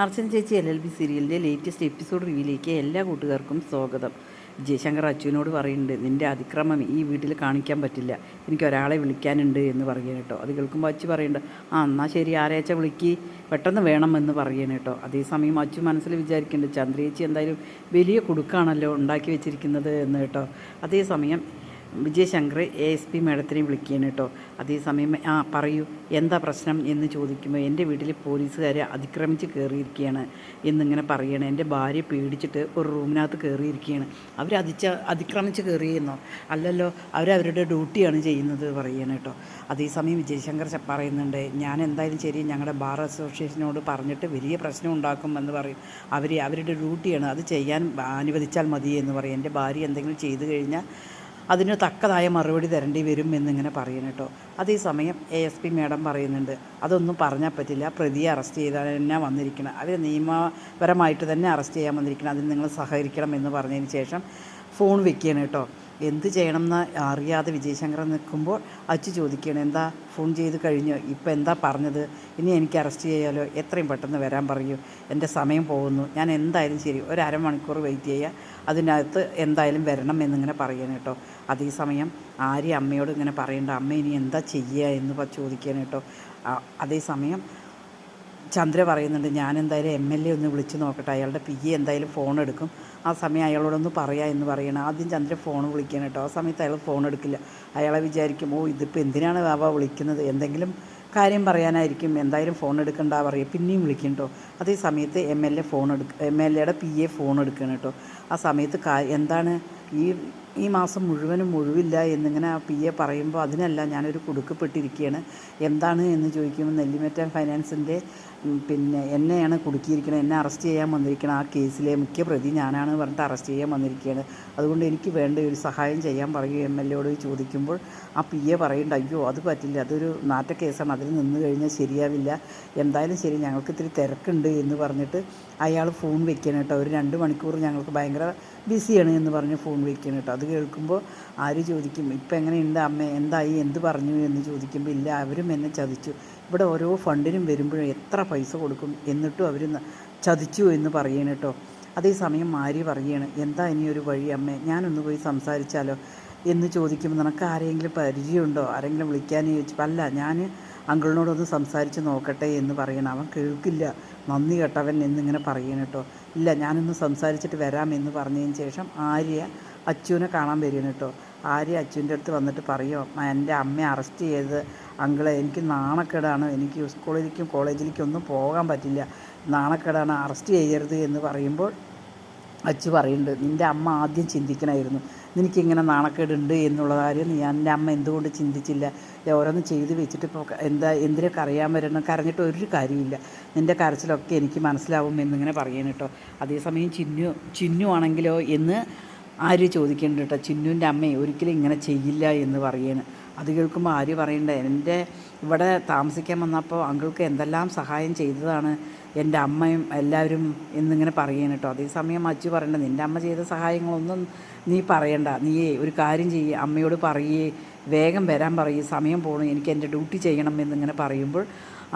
അർച്ചന ചേച്ചി LLB സീരിയലിൻ്റെ latest episode റിവ്യൂയിലേക്ക് എല്ലാ കൂട്ടുകാർക്കും സ്വാഗതം. ജയശങ്കർ അച്ചുവിനോട് പറയുന്നുണ്ട്, നിൻ്റെ അതിക്രമം ഈ വീട്ടിൽ കാണിക്കാൻ പറ്റില്ല, എനിക്ക് ഒരാളെ വിളിക്കാനുണ്ട് എന്ന് പറയുകയാണ് കേട്ടോ. അത് കേൾക്കുമ്പോൾ അച്ചു പറയുന്നുണ്ട്, എന്നാൽ ശരി, ആരെയാച്ചാൽ വിളിക്ക്, പെട്ടെന്ന് വേണം എന്ന് പറയുകയാണ് കേട്ടോ. അതേസമയം അച്ചു മനസ്സിൽ വിചാരിക്കുന്നുണ്ട്, ചന്ദ്രേച്ചി എന്തായാലും വലിയ കുടുക്കാണല്ലോ ഉണ്ടാക്കി വെച്ചിരിക്കുന്നത് എന്ന് കേട്ടോ. അതേസമയം വിജയശങ്കർ ASP മാഡത്തിനെയും വിളിക്കുകയാണ് കേട്ടോ. അതേസമയം പറയൂ, എന്താ പ്രശ്നം എന്ന് ചോദിക്കുമ്പോൾ, എൻ്റെ വീട്ടിൽ പോലീസുകാരെ അതിക്രമിച്ച് കയറിയിരിക്കുകയാണ് എന്നിങ്ങനെ പറയണം. എൻ്റെ ഭാര്യ പേടിച്ചിട്ട് ഒരു റൂമിനകത്ത് കയറിയിരിക്കുകയാണ്. അതിക്രമിച്ച് കയറിയെന്നോ? അല്ലല്ലോ, അവരവരുടെ ഡ്യൂട്ടിയാണ് ചെയ്യുന്നത് പറയണം കേട്ടോ. അതേസമയം വിജയശങ്കർ പറയുന്നുണ്ട്, ഞാൻ എന്തായാലും ശരി, ഞങ്ങളുടെ ബാർ അസോസിയേഷനോട് പറഞ്ഞിട്ട് വലിയ പ്രശ്നം ഉണ്ടാക്കും എന്ന് പറയും. അവരുടെ ഡ്യൂട്ടിയാണ്, അത് ചെയ്യാൻ അനുവദിച്ചാൽ മതി എന്ന് പറയും. എൻ്റെ ഭാര്യ എന്തെങ്കിലും ചെയ്തു കഴിഞ്ഞാൽ അതിന് തക്കതായ മറുപടി തരേണ്ടി വരും എന്നിങ്ങനെ പറയണം കേട്ടോ. അതേസമയം ASP മാഡം പറയുന്നുണ്ട്, അതൊന്നും പറഞ്ഞാൽ പറ്റില്ല, പ്രതിയെ അറസ്റ്റ് ചെയ്താൽ തന്നെ വന്നിരിക്കണം, അവർ നിയമപരമായിട്ട് തന്നെ അറസ്റ്റ് ചെയ്യാൻ വന്നിരിക്കണം, അതിന് നിങ്ങൾ സഹകരിക്കണം എന്ന് പറഞ്ഞതിന് ശേഷം ഫോൺ വെക്കുകയാണ് കേട്ടോ. എന്ത് ചെയ്യണമെന്ന് അറിയാതെ വിജയശങ്കർ നിൽക്കുമ്പോൾ അച്ചു ചോദിക്കുകയാണ്, എന്താ ഫോൺ ചെയ്ത് കഴിഞ്ഞോ, ഇപ്പം എന്താ പറഞ്ഞത്, ഇനി എനിക്ക് അറസ്റ്റ് ചെയ്യാലോ, എത്രയും പെട്ടെന്ന് വരാൻ പറയൂ, എൻ്റെ സമയം പോകുന്നു, ഞാൻ എന്തായാലും ശരി ഒരു അരമണിക്കൂർ വെയിറ്റ് ചെയ്യുക, അതിനകത്ത് എന്തായാലും വരണം എന്നിങ്ങനെ പറയണം കേട്ടോ. അതേസമയം ആര്യ അമ്മയോട് ഇങ്ങനെ പറയേണ്ട, അമ്മ ഇനി എന്താ ചെയ്യുക എന്ന് ചോദിക്കുകയാണ് കേട്ടോ. അതേസമയം ചന്ദ്ര പറയുന്നുണ്ട്, ഞാൻ എന്തായാലും MLA ഒന്ന് വിളിച്ച് നോക്കട്ടെ, അയാളുടെ PA എന്തായാലും ഫോൺ എടുക്കും, ആ സമയം അയാളോടൊന്ന് പറയാം എന്ന് പറയണം. ആദ്യം ചന്ദ്ര ഫോൺ വിളിക്കണം കേട്ടോ. ആ സമയത്ത് അയാൾ ഫോൺ എടുക്കില്ല. അയാളെ വിചാരിക്കും, ഇതിപ്പോൾ എന്തിനാണ് ബാബ വിളിക്കുന്നത്, എന്തെങ്കിലും കാര്യം പറയാനായിരിക്കും, എന്തായാലും ഫോൺ എടുക്കണ്ട പറയുക, പിന്നെയും വിളിക്കും കേട്ടോ. അതേ സമയത്ത് MLAയുടെ PA ഫോൺ എടുക്കണം കേട്ടോ. ആ സമയത്ത് എന്താണ് ഈ മാസം മുഴുവനും ഒഴിവില്ല എന്നിങ്ങനെ ആ PA പറയുമ്പോൾ, അതിനല്ല, ഞാനൊരു കുടുക്കപ്പെട്ടിരിക്കുകയാണ്, എന്താണ് എന്ന് ചോദിക്കുമ്പോൾ, നെല്ലിമറ്റം ഫൈനാൻസിൻ്റെ എന്നെയാണ് കുടുക്കിയിരിക്കുന്നത്, എന്നെ അറസ്റ്റ് ചെയ്യാൻ വന്നിരിക്കണം, ആ കേസിലെ മുഖ്യ പ്രതി ഞാനാണ് പറഞ്ഞിട്ട് അറസ്റ്റ് ചെയ്യാൻ വന്നിരിക്കുകയാണ്, അതുകൊണ്ട് എനിക്ക് വേണ്ട ഒരു സഹായം ചെയ്യാൻ പറയൂ MLAയോട് ചോദിക്കുമ്പോൾ ആ PA പറയേണ്ട, അയ്യോ അത് പറ്റില്ല, അതൊരു നാറ്റ കേസാണ്, അതിൽ നിന്ന് കഴിഞ്ഞാൽ ശരിയാവില്ല, എന്തായാലും ശരി, ഞങ്ങൾക്ക് ഇത്തിരി തിരക്കുണ്ട് എന്ന് പറഞ്ഞിട്ട് അയാൾ ഫോൺ വെക്കണം കേട്ടോ. ഒരു 2 മണിക്കൂർ ഞങ്ങൾക്ക് ഭയങ്കര ബിസിയാണ് എന്ന് പറഞ്ഞ് ഫോൺ വെക്കണം കേട്ടോ. അത് കേൾക്കുമ്പോൾ ആര് ചോദിക്കും, ഇപ്പം എങ്ങനെയുണ്ട് അമ്മ, എന്തായി, എന്ത് പറഞ്ഞു എന്ന് ചോദിക്കുമ്പോൾ, ഇല്ല, അവരും എന്നെ ചതിച്ചു, ഇവിടെ ഓരോ ഫണ്ടിനും വരുമ്പോഴും എത്ര പൈസ കൊടുക്കും, എന്നിട്ടും അവർ ചതിച്ചു എന്ന് പറയണം കേട്ടോ. അതേസമയം ആര്യ പറയുകയാണ്, എന്താ ഇനിയൊരു വഴി അമ്മേ, ഞാനൊന്ന് പോയി സംസാരിച്ചാലോ എന്ന് ചോദിക്കുമ്പോൾ, നിനക്ക് ആരെങ്കിലും പരിചയമുണ്ടോ, ആരെങ്കിലും വിളിക്കാമെന്ന് ചോദിച്ചപ്പോൾ, അല്ല, ഞാൻ അങ്കിളിനോടൊന്ന് സംസാരിച്ച് നോക്കട്ടെ എന്ന് പറയണം. അവൻ കേൾക്കില്ല, നന്ദി കേട്ടവൻ എന്നിങ്ങനെ പറയണം കേട്ടോ. ഇല്ല, ഞാനൊന്ന് സംസാരിച്ചിട്ട് വരാമെന്ന് പറഞ്ഞതിന് ശേഷം ആര്യ അച്ചുവിനെ കാണാൻ വരികയാണ് കേട്ടോ. ആര്യ അച്ചുവിൻ്റെ അടുത്ത് വന്നിട്ട് പറയുമോ, എൻ്റെ അമ്മയെ അറസ്റ്റ് ചെയ്ത് അങ്കിളെ, എനിക്ക് നാണക്കേടാണ്, എനിക്ക് സ്കൂളിലേക്കും കോളേജിലേക്കും ഒന്നും പോകാൻ പറ്റില്ല, നാണക്കേടാണ്, അറസ്റ്റ് ചെയ്യരുത് എന്ന് പറയുമ്പോൾ അച്ചു പറയുന്നുണ്ട്, നിൻ്റെ അമ്മ ആദ്യം ചിന്തിക്കണമായിരുന്നു, നിനക്കിങ്ങനെ നാണക്കേടുണ്ട് എന്നുള്ള കാര്യം എൻ്റെ അമ്മ എന്തുകൊണ്ട് ചിന്തിച്ചില്ല, ഓരോന്ന് ചെയ്ത് വെച്ചിട്ട് ഇപ്പോൾ എന്തിനൊക്കെ അറിയാൻ വരണം, കരഞ്ഞിട്ട് ഒരു കാര്യമില്ല, നിൻ്റെ കരച്ചിലൊക്കെ എനിക്ക് മനസ്സിലാവും എന്നിങ്ങനെ പറയണം കേട്ടോ. അതേസമയം ചിന്നു ആണെങ്കിലോ എന്ന് ആര്യ ചോദിക്കുന്നുണ്ട് കേട്ടോ. ചിന്നുവിൻ്റെ അമ്മയെ ഒരിക്കലും ഇങ്ങനെ ചെയ്യില്ല എന്ന് പറയണം. അത് കേൾക്കുമ്പോൾ ആര്യ പറയണ്ടേ, എൻ്റെ ഇവിടെ താമസിക്കാൻ വന്നപ്പോൾ അങ്കിൾക്ക് എന്തെല്ലാം സഹായം ചെയ്തതാണ് എൻ്റെ അമ്മയും എല്ലാവരും എന്നിങ്ങനെ പറയണം കേട്ടോ. അതേസമയം അച്ചു പറയണ്ട, നിൻ്റെ അമ്മ ചെയ്ത സഹായങ്ങളൊന്നും നീ പറയണ്ട, നീ ഒരു കാര്യം ചെയ്യേ, അമ്മയോട് പറയേ, വേഗം വരാൻ പറയേ, സമയം പോകണം, എനിക്ക് എൻ്റെ ഡ്യൂട്ടി ചെയ്യണം എന്നിങ്ങനെ പറയുമ്പോൾ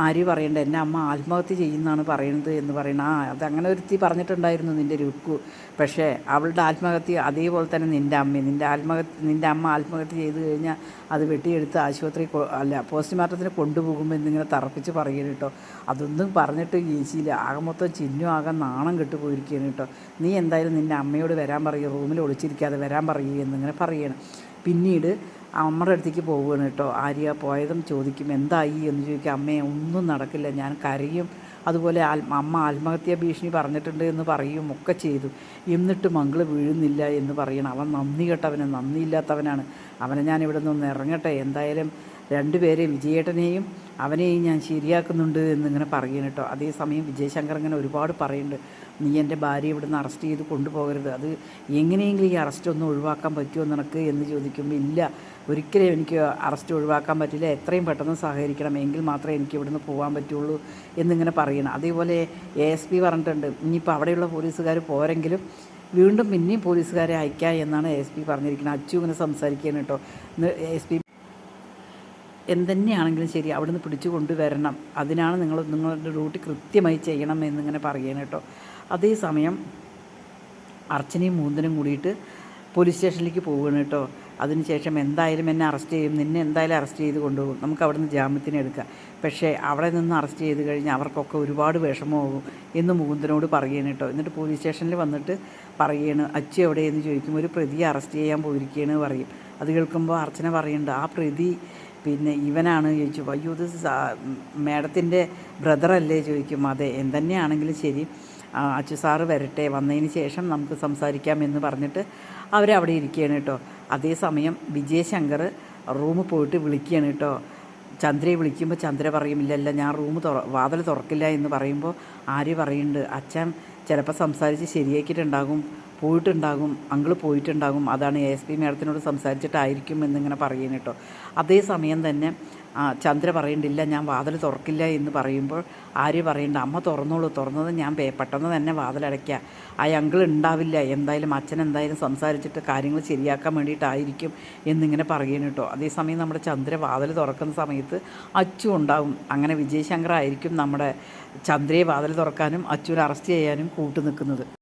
ആര്യ പറയണ്ട, എൻ്റെ അമ്മ ആത്മഹത്യ ചെയ്യുന്നതാണ് പറയുന്നത് എന്ന് പറയണം. അതങ്ങനെ ഒരുത്തി പറഞ്ഞിട്ടുണ്ടായിരുന്നു നിൻ്റെ രുക്കു, പക്ഷേ അവളുടെ ആത്മഹത്യ അതേപോലെ തന്നെ നിൻ്റെ അമ്മ ആത്മഹത്യ ചെയ്ത് കഴിഞ്ഞാൽ അത് വെട്ടിയെടുത്ത് ആശുപത്രി പോസ്റ്റ്മോർട്ടത്തിന് കൊണ്ടുപോകുമ്പോൾ എന്നിങ്ങനെ തറപ്പിച്ച് പറയുകയാണ് കേട്ടോ. അതൊന്നും പറഞ്ഞിട്ട് ചേച്ചിയില്ല, ആകെ മൊത്തം ആകെ നാണം കെട്ട് പോയിരിക്കുകയാണ് കേട്ടോ. നീ എന്തായാലും നിൻ്റെ അമ്മയോട് വരാൻ പറയുക, റൂമിൽ ഒളിച്ചിരിക്കാതെ വരാൻ പറയുക എന്നിങ്ങനെ പറയണം. പിന്നീട് അമ്മയുടെ അടുത്തേക്ക് പോവുകയാണ് കേട്ടോ. ആര്യ പോയതും ചോദിക്കും, എന്തായി എന്ന് ചോദിക്കും. അമ്മയെ ഒന്നും നടക്കില്ല, ഞാൻ കരയും, അതുപോലെ അമ്മ ആത്മഹത്യാ ഭീഷണി പറഞ്ഞിട്ടുണ്ട് എന്ന് പറയും ഒക്കെ ചെയ്തു, എന്നിട്ട് മംഗള് വീഴുന്നില്ല എന്ന് പറയണം. അവൻ നന്ദി കേട്ടവന്, നന്ദിയില്ലാത്തവനാണ്, അവനെ ഞാൻ ഇവിടെ നിന്ന് ഇറങ്ങട്ടെ, എന്തായാലും രണ്ടുപേരെയും, വിജയേട്ടനെയും അവനെയും ഞാൻ ശരിയാക്കുന്നുണ്ട് എന്നിങ്ങനെ പറയണം കേട്ടോ. അതേസമയം വിജയശങ്കർ ഇങ്ങനെ ഒരുപാട് പറയുന്നുണ്ട്, നീ എൻ്റെ ഭാര്യയെ ഇവിടെ നിന്ന് അറസ്റ്റ് ചെയ്ത് കൊണ്ടുപോകരുത്, അത് എങ്ങനെയെങ്കിലും ഈ അറസ്റ്റ് ഒന്ന് ഒഴിവാക്കാൻ പറ്റുമോ നിനക്ക് എന്ന് ചോദിക്കുമ്പോൾ, ഇല്ല, ഒരിക്കലും എനിക്ക് അറസ്റ്റ് ഒഴിവാക്കാൻ പറ്റില്ല, എത്രയും പെട്ടെന്ന് സഹകരിക്കണം, എങ്കിൽ മാത്രമേ എനിക്ക് ഇവിടുന്ന് പോകാൻ പറ്റുള്ളൂ എന്നിങ്ങനെ പറയണം. അതേപോലെ ASP പറഞ്ഞിട്ടുണ്ട്, ഇനിയിപ്പോൾ അവിടെയുള്ള പോലീസുകാർ പോരെങ്കിലും വീണ്ടും പിന്നെയും പോലീസുകാരെ അയക്കാം എന്നാണ് ASP പറഞ്ഞിരിക്കുന്നത്. അച്ചു ഇങ്ങനെ സംസാരിക്കുകയാണ് കേട്ടോ. ASP എന്തുതന്നെയാണെങ്കിലും ശരി അവിടുന്ന് പിടിച്ചു കൊണ്ടുവരണം, അതിനാണ് നിങ്ങളുടെ ഡ്യൂട്ടി കൃത്യമായി ചെയ്യണം എന്നിങ്ങനെ പറയണം കേട്ടോ. അതേസമയം അർച്ചനയും മൂന്തനും കൂടിയിട്ട് പോലീസ് സ്റ്റേഷനിലേക്ക് പോവുകയാണ് കേട്ടോ. അതിനുശേഷം എന്തായാലും എന്നെ അറസ്റ്റ് ചെയ്യും, നിന്നെ എന്തായാലും അറസ്റ്റ് ചെയ്ത് കൊണ്ടുപോകും, നമുക്ക് അവിടുന്ന് ജാമ്യത്തിന് എടുക്കാം, പക്ഷേ അവിടെ നിന്ന് അറസ്റ്റ് ചെയ്ത് കഴിഞ്ഞാൽ അവർക്കൊക്കെ ഒരുപാട് വിഷമമാകും എന്ന് മുകുന്ദനോട് പറയുകയാണ് കേട്ടോ. എന്നിട്ട് പോലീസ് സ്റ്റേഷനിൽ വന്നിട്ട് പറയുകയാണ്, അച്ചു എവിടെയെന്ന് ചോദിക്കുമ്പോൾ ഒരു പ്രതിയെ അറസ്റ്റ് ചെയ്യാൻ പോയിരിക്കുകയാണ് പറയും. അത് കേൾക്കുമ്പോൾ അർച്ചന പറയുന്നുണ്ട്, ആ പ്രതി പിന്നെ ഇവനാണ് ചോദിച്ചു. അയ്യോ ഇത് മാഡത്തിൻ്റെ ബ്രദറല്ലേ ചോദിക്കും. അതെ, എന്തുതന്നെയാണെങ്കിലും ശരി അച്ചു സാറ് വരട്ടെ, വന്നതിന് ശേഷം നമുക്ക് സംസാരിക്കാം എന്ന് പറഞ്ഞിട്ട് അവരവിടെ ഇരിക്കുകയാണ് കേട്ടോ. അതേസമയം വിജയശങ്കർ റൂമിൽ പോയിട്ട് വിളിക്കുകയാണ് കേട്ടോ. ചന്ദ്രയെ വിളിക്കുമ്പോൾ ചന്ദ്ര പറയും, ഇല്ലല്ല ഞാൻ വാതിൽ തുറക്കില്ല എന്ന് പറയുമ്പോൾ ആര്യ പറയുന്നുണ്ട്, അച്ഛൻ ചിലപ്പോൾ സംസാരിച്ച് ശരിയാക്കിയിട്ടുണ്ടാകും, പോയിട്ടുണ്ടാകും, അങ്കിൾ പോയിട്ടുണ്ടാകും, അതാണ് ASP മാഡത്തിനോട് സംസാരിച്ചിട്ടായിരിക്കും എന്നിങ്ങനെ പറയുന്നു കേട്ടോ. അതേസമയം തന്നെ ചന്ദ്ര പറയണ്ടില്ല ഞാൻ വാതിൽ തുറക്കില്ല എന്ന് പറയുമ്പോൾ ആര്യ പറയണ്ട, അമ്മ തുറന്നോളൂ, തുറന്നത് ഞാൻ പെട്ടെന്ന് തന്നെ വാതിലടയ്ക്കുക, ആ അങ്കിൾ ഉണ്ടാവില്ല, എന്തായാലും അച്ഛൻ എന്തായാലും സംസാരിച്ചിട്ട് കാര്യങ്ങൾ ശരിയാക്കാൻ വേണ്ടിയിട്ടായിരിക്കും എന്നിങ്ങനെ പറയുന്നു കേട്ടോ. അതേസമയം നമ്മുടെ ചന്ദ്ര വാതിൽ തുറക്കുന്ന സമയത്ത് അച്ചു ഉണ്ടാവും. അങ്ങനെ വിജയശങ്കർ ആയിരിക്കും നമ്മുടെ ചന്ദ്രയെ വാതിൽ തുറക്കാനും അച്ചുവിനെ അറസ്റ്റ് ചെയ്യാനും കൂട്ടു നിൽക്കുന്നത്.